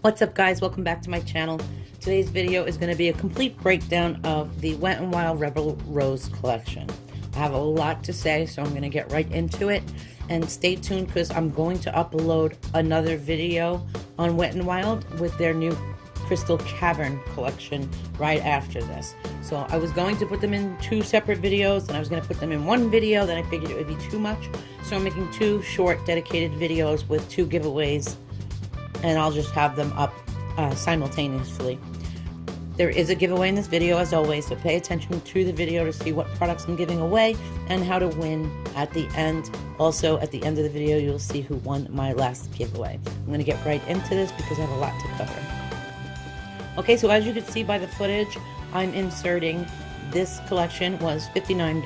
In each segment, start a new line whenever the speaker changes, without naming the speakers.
What's up, guys? Welcome back to my channel. Today's video is going to be a complete breakdown of the Wet n Wild Rebel Rose collection. I have a lot to say, so I'm going to get right into it. And stay tuned because I'm going to upload another video on Wet n Wild with their new Crystal Cavern collection right after this. So I was going to put them in two separate videos, and I was going to put them in one video, then I figured it would be too much. So I'm making two short dedicated videos with two giveaways, and I'll just have them up simultaneously. There is a giveaway in this video as always, so pay attention to the video to see what products I'm giving away and how to win at the end. Also, at the end of the video, you'll see who won my last giveaway. I'm going to get right into this because I have a lot to cover. Okay, so as you can see by the footage, I'm inserting this collection was $59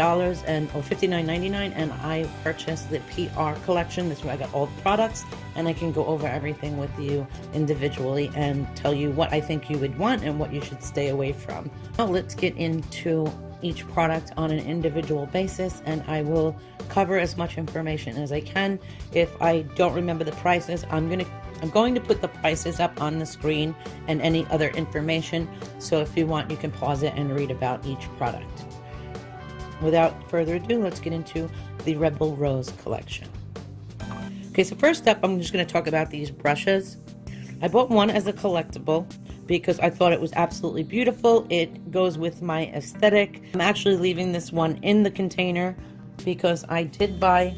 or $59.99, and I purchased the PR collection. This is where I got all the products, and I can go over everything with you individually and tell you what I think you would want and what you should stay away from. Now let's get into each product on an individual basis, and I will cover as much information as I can. If I don't remember the prices, I'm going to put the prices up on the screen and any other information, so if you want, you can pause it and read about each product. Without further ado, let's get into the Rebel Rose collection. Okay, so first up, I'm just going to talk about these brushes. I bought one as a collectible because I thought it was absolutely beautiful. It goes with my aesthetic. I'm actually leaving this one in the container because I did buy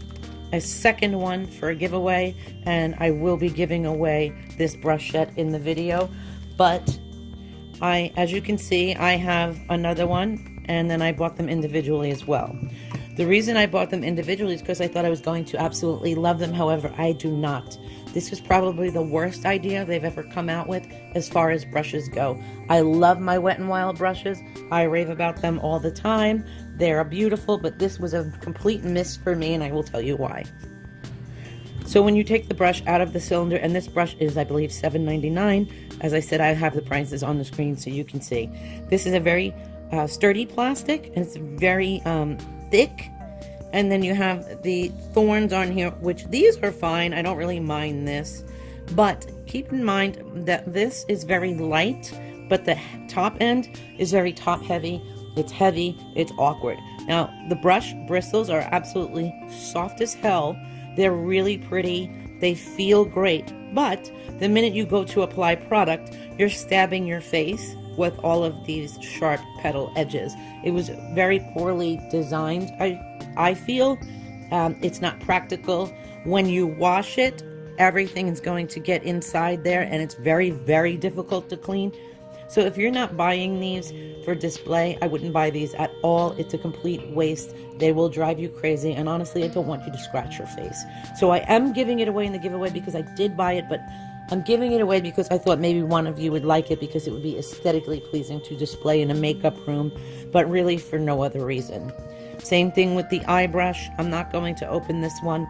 a second one for a giveaway, and I will be giving away this brush set in the video. But as you can see, I have another one, and then I bought them individually as well. The reason I bought them individually is because I thought I was going to absolutely love them. However, I do not. This was probably the worst idea they've ever come out with as far as brushes go. I love my Wet n Wild brushes. I rave about them all the time. They're beautiful, but this was a complete miss for me, and I will tell you why. So when you take the brush out of the cylinder, and this brush is, I believe, $7.99. As I said, I have the prices on the screen so you can see. This is a very sturdy plastic, and it's very thick. And then you have the thorns on here, which these are fine. I don't really mind this. But keep in mind that this is very light, but the top end is very top heavy. It's heavy, it's awkward. Now, the brush bristles are absolutely soft as hell. They're really pretty. They feel great. But the minute you go to apply product, you're stabbing your face with all of these sharp petal edges. It was very poorly designed, I feel. It's not practical. When you wash it, everything is going to get inside there, and it's very, very difficult to clean. So if you're not buying these for display, I wouldn't buy these at all. It's a complete waste. They will drive you crazy, and honestly, I don't want you to scratch your face. So I am giving it away in the giveaway because I did buy it, but I'm giving it away because I thought maybe one of you would like it because it would be aesthetically pleasing to display in a makeup room, but really for no other reason. Same thing with the eye brush. I'm not going to open this one.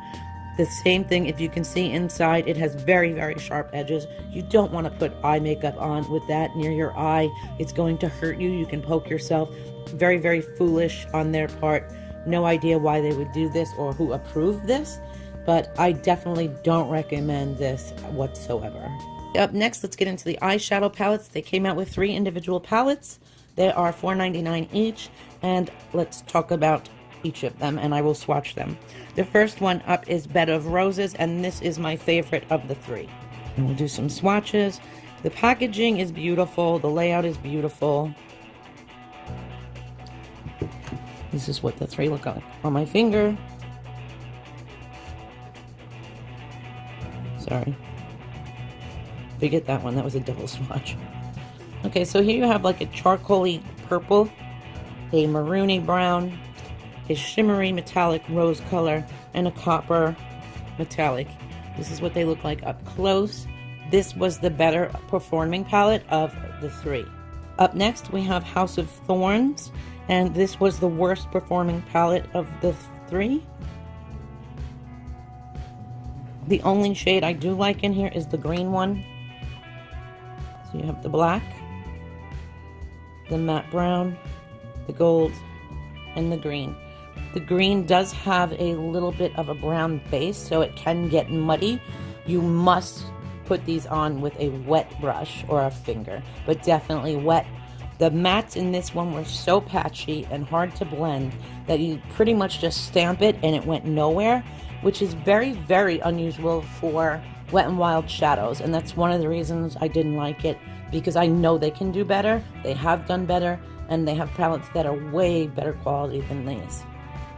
The same thing, if you can see inside, it has very, very sharp edges. You don't want to put eye makeup on with that near your eye. It's going to hurt you. You can poke yourself. Very, very foolish on their part. No idea why they would do this or who approved this, but I definitely don't recommend this whatsoever. Up next, let's get into the eyeshadow palettes. They came out with 3 individual palettes. They are $4.99 each, and let's talk about each of them, and I will swatch them. The first one up is Bed of Roses, and this is my favorite of the 3. And we'll do some swatches. The packaging is beautiful. The layout is beautiful. This is what the 3 look like on my finger. Sorry. Forget that one. That was a double swatch. Okay, so here you have like a charcoaly purple, a maroony brown, a shimmery metallic rose color, and a copper metallic. This is what they look like up close. This was the better performing palette of the 3. Up next, we have House of Thorns, and this was the worst performing palette of the 3. The only shade I do like in here is the green one. So you have the black, the matte brown, the gold, and the green. The green does have a little bit of a brown base, so it can get muddy. You must put these on with a wet brush or a finger, but definitely wet. The mattes in this one were so patchy and hard to blend that you pretty much just stamp it and it went nowhere, which is very, very unusual for Wet n Wild shadows. And that's one of the reasons I didn't like it, because I know they can do better. They have done better, and they have palettes that are way better quality than these.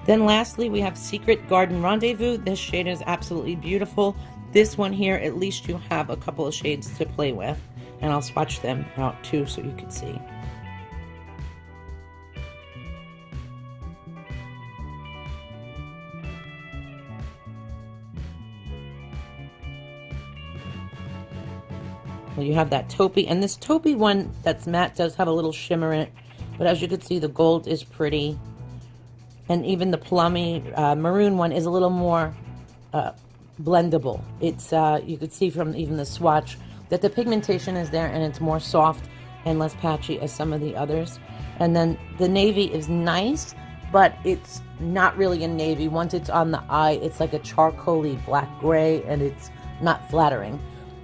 Then lastly, we have Secret Garden Rendezvous. This shade is absolutely beautiful. This one here, at least you have a couple of shades to play with, and I'll swatch them out too so you can see. Well, you have that taupey, and this taupey one that's matte does have a little shimmer in it, but as you can see, the gold is pretty, and even the plummy maroon one is a little more blendable. It's you could see from even the swatch that the pigmentation is there, and it's more soft and less patchy as some of the others. And then the navy is nice, but it's not really a navy. Once it's on the eye, it's like a charcoaly black gray, and it's not flattering.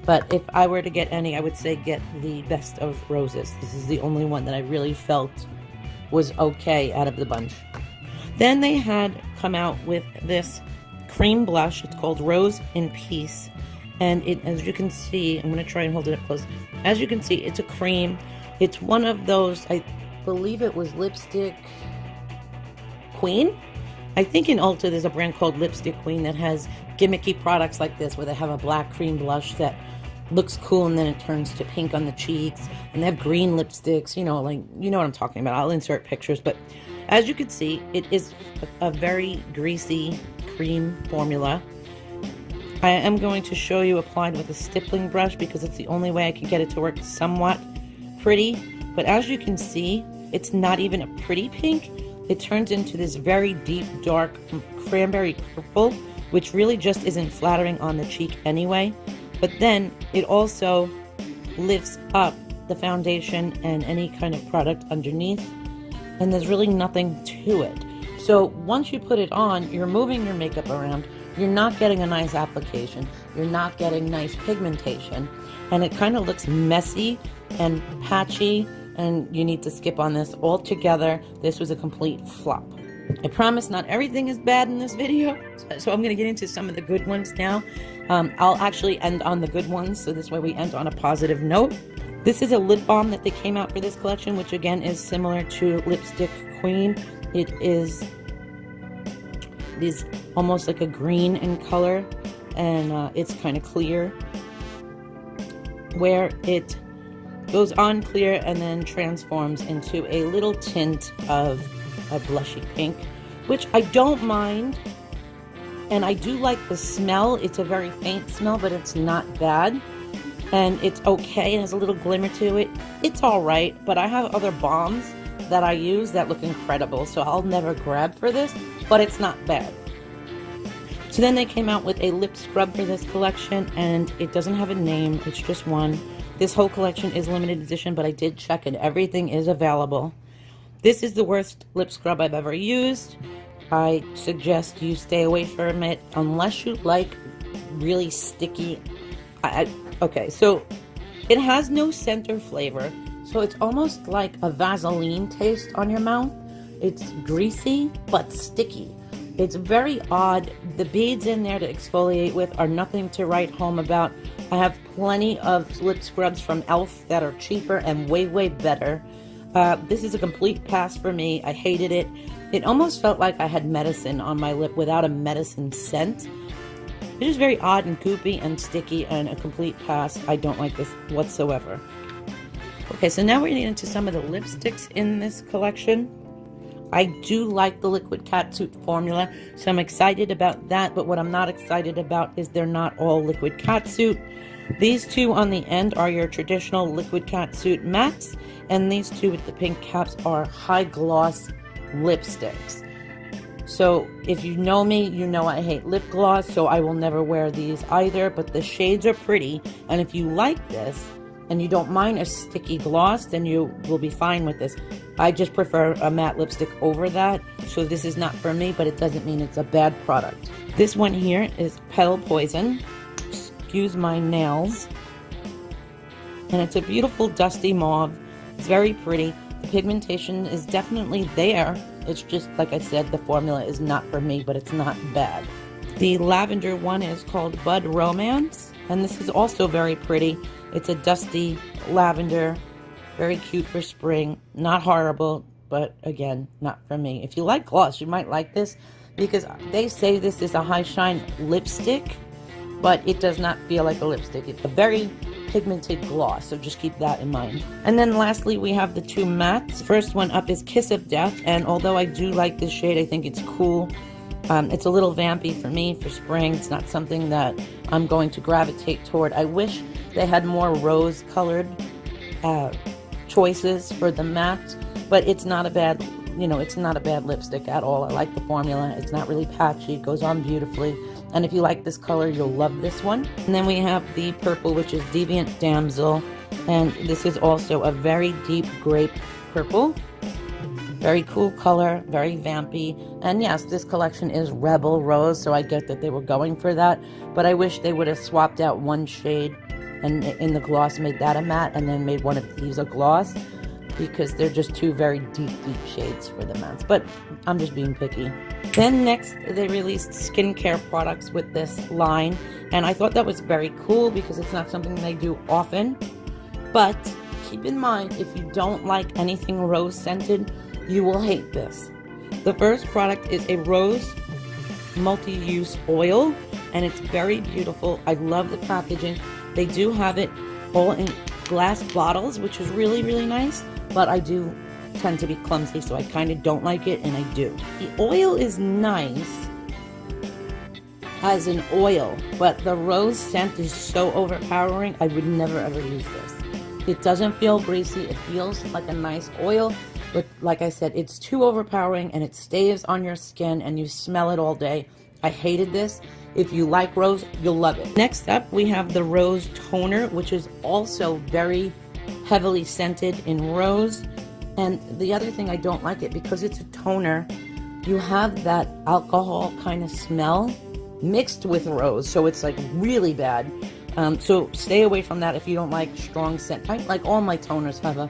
But if I were to get any, I would say get the Best of Roses. This is the only one that I really felt was okay out of the bunch. Then they had come out with this cream blush. It's called Rose in Peace. And it, as you can see, I'm going to try and hold it up close. As you can see, it's a cream. It's one of those, I believe it was Lipstick Queen. I think in Ulta there's a brand called Lipstick Queen that has gimmicky products like this, where they have a black cream blush that looks cool and then it turns to pink on the cheeks, and they have green lipsticks, you know, like, you know what I'm talking about. I'll insert pictures, but as you can see, it is a very greasy cream formula. I am going to show you applied with a stippling brush because it's the only way I can get it to work somewhat pretty. But as you can see, it's not even a pretty pink. It turns into this very deep, dark cranberry purple, which really just isn't flattering on the cheek anyway. But then it also lifts up the foundation and any kind of product underneath, and there's really nothing to it. So once you put it on, you're moving your makeup around, you're not getting a nice application, you're not getting nice pigmentation, and it kind of looks messy and patchy, and you need to skip on this altogether. This was a complete flop. I promise not everything is bad in this video, so I'm going to get into some of the good ones now. I'll actually end on the good ones, so this way we end on a positive note. This is a lip balm that they came out for this collection, which again is similar to Lipstick Queen. It is almost like a green in color, and it's kind of clear, where it goes on clear and then transforms into a little tint of a blushy pink, which I don't mind, and I do like the smell. It's a very faint smell, but it's not bad, and it's okay. It has a little glimmer to it. It's all right, but I have other balms that I use that look incredible, so I'll never grab for this, but it's not bad. So then they came out with a lip scrub for this collection, and it doesn't have a name, it's just one. This whole collection is limited edition, but I did check and everything is available. This is the worst lip scrub I've ever used. I suggest you stay away from it unless you like really sticky. Okay, so it has no scent or flavor, so it's almost like a Vaseline taste on your mouth. It's greasy but sticky. It's very odd. The beads in there to exfoliate with are nothing to write home about. I have plenty of lip scrubs from e.l.f. that are cheaper and way, way better. This is a complete pass for me. I hated it. It almost felt like I had medicine on my lip without a medicine scent. It is very odd and goopy and sticky, and a complete pass. I don't like this whatsoever. Okay, so now we're getting into some of the lipsticks in this collection. I do like the Liquid Catsuit formula, so I'm excited about that, but what I'm not excited about is they're not all Liquid Catsuit. These two on the end are your traditional Liquid Catsuit mattes, and these two with the pink caps are high gloss lipsticks. So if you know me, you know I hate lip gloss, so I will never wear these either, but the shades are pretty, and if you like this, and you don't mind a sticky gloss, then you will be fine with this. I just prefer a matte lipstick over that, so this is not for me, but it doesn't mean it's a bad product. This one here is Petal Poison. Excuse my nails. And it's a beautiful dusty mauve. It's very pretty. The pigmentation is definitely there. It's just, like I said, the formula is not for me, but it's not bad. The lavender one is called Bud Romance, and this is also very pretty. It's a dusty lavender, very cute for spring. Not horrible, but again, not for me. If you like gloss, you might like this, because they say this is a high shine lipstick, but it does not feel like a lipstick. It's a very pigmented gloss, so just keep that in mind. And then lastly, we have the two mattes. First one up is Kiss of Death, and although I do like this shade, I think it's cool. It's a little vampy for me for spring. It's not something that I'm going to gravitate toward. I wish they had more rose colored choices for the matte, but it's not a bad, it's not a bad lipstick at all. I like the formula. It's not really patchy. It goes on beautifully. And if you like this color, you'll love this one. And then we have the purple, which is Deviant Damsel. And this is also a very deep grape purple. Very cool color, very vampy. And yes, this collection is Rebel Rose, so I get that they were going for that. But I wish they would have swapped out one shade and in the gloss made that a matte, and then made one of these a gloss, because they're just two very deep shades for the mattes. But I'm just being picky. Then next, they released skincare products with this line, and I thought that was very cool because it's not something they do often. But keep in mind, if you don't like anything rose scented, you will hate this. The first product is a rose multi-use oil, and it's very beautiful. I love the packaging. They do have it all in glass bottles, which is really, really nice, but I do tend to be clumsy, so I kind of don't like it, and I do. The oil is nice as an oil, but the rose scent is so overpowering, I would never ever use this. It doesn't feel greasy, it feels like a nice oil, but like I said, it's too overpowering, and it stays on your skin, and you smell it all day. I hated this. If you like rose, you'll love it. Next up, we have the Rose Toner, which is also very heavily scented in rose. And the other thing, I don't like it because it's a toner. You have that alcohol kind of smell mixed with rose, so it's like really bad. So stay away from that if you don't like strong scent. Like all my toners have a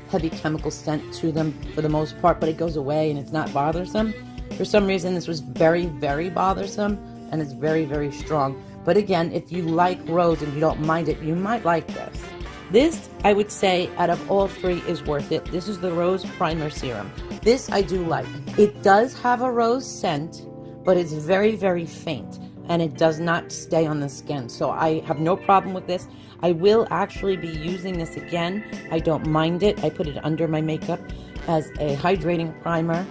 heavy chemical scent to them for the most part, but it goes away and it's not bothersome. For some reason, this was very, very bothersome, and it's very, very strong. But again, if you like rose and you don't mind it, you might like this. This, I would say, out of all three is worth it. This is the Rose Primer Serum. This I do like. It does have a rose scent, but it's very, very faint, and it does not stay on the skin. So I have no problem with this. I will actually be using this again. I don't mind it. I put it under my makeup as a hydrating primer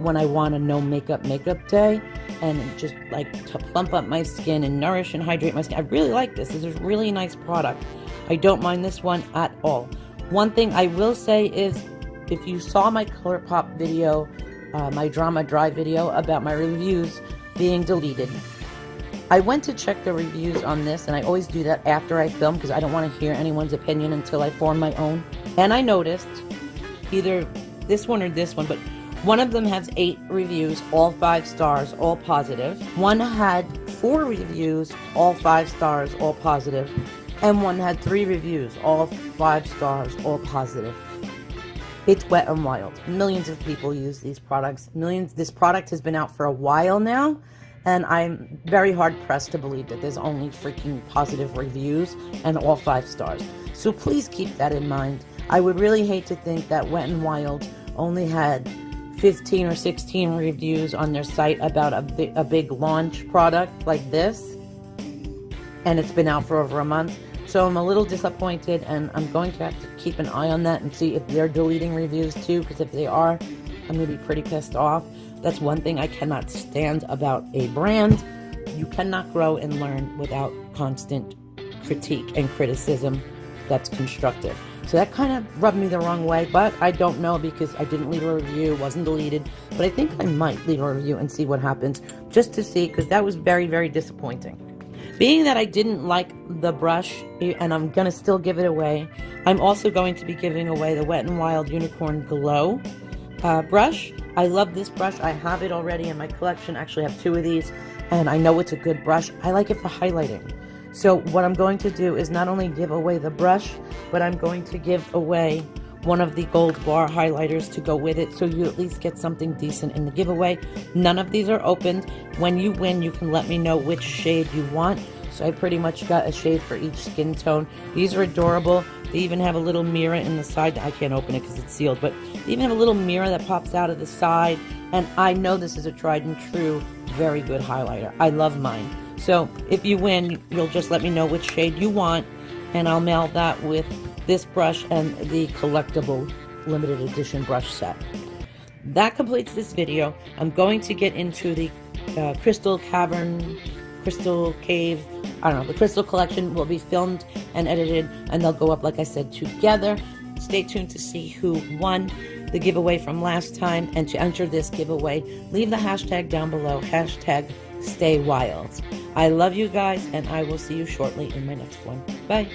when I want a no makeup day, and just like to plump up my skin and nourish and hydrate my skin. I really like this. This is a really nice product. I don't mind this one at all. One thing I will say is, if you saw my ColourPop video, my Drama Dry video about my reviews being deleted, I went to check the reviews on this, and I always do that after I film because I don't want to hear anyone's opinion until I form my own. And I noticed either this one or this one, but one of them has 8 reviews, all 5 stars, all positive. One had 4 reviews, all 5 stars, all positive. And one had 3 reviews, all 5 stars, all positive. It's Wet n Wild. Millions of people use these products. This product has been out for a while now, and I'm very hard pressed to believe that there's only freaking positive reviews and all 5 stars. So please keep that in mind. I would really hate to think that Wet n Wild only had 15 or 16 reviews on their site about a big launch product like this, and it's been out for over a month. So I'm a little disappointed, and I'm going to have to keep an eye on that and see if they're deleting reviews too, because if they are, I'm going to be pretty pissed off. That's one thing I cannot stand about a brand. You cannot grow and learn without constant critique and criticism that's constructive. So that kind of rubbed me the wrong way, but I don't know because I didn't leave a review, wasn't deleted. But I think I might leave a review and see what happens, just to see, because that was very, very disappointing. Being that I didn't like the brush, and I'm going to still give it away, I'm also going to be giving away the Wet n Wild Unicorn Glow brush. I love this brush. I have it already in my collection. Actually, I have 2 of these, and I know it's a good brush. I like it for highlighting. So what I'm going to do is not only give away the brush, but I'm going to give away one of the gold bar highlighters to go with it, so you at least get something decent in the giveaway. None of these are opened. When you win, you can let me know which shade you want. So I pretty much got a shade for each skin tone. These are adorable. They even have a little mirror in the side. I can't open it because it's sealed, but they even have a little mirror that pops out of the side. And I know this is a tried and true, very good highlighter. I love mine. So if you win, you'll just let me know which shade you want, and I'll mail that with this brush and the collectible limited edition brush set. That completes this video. I'm going to get into the Crystal Cavern, Crystal Cave, I don't know, the Crystal collection will be filmed and edited, and they'll go up, like I said, together. Stay tuned to see who won the giveaway from last time, and to enter this giveaway, leave the hashtag down below, hashtag Stay Wild. I love you guys, and I will see you shortly in my next one. Bye.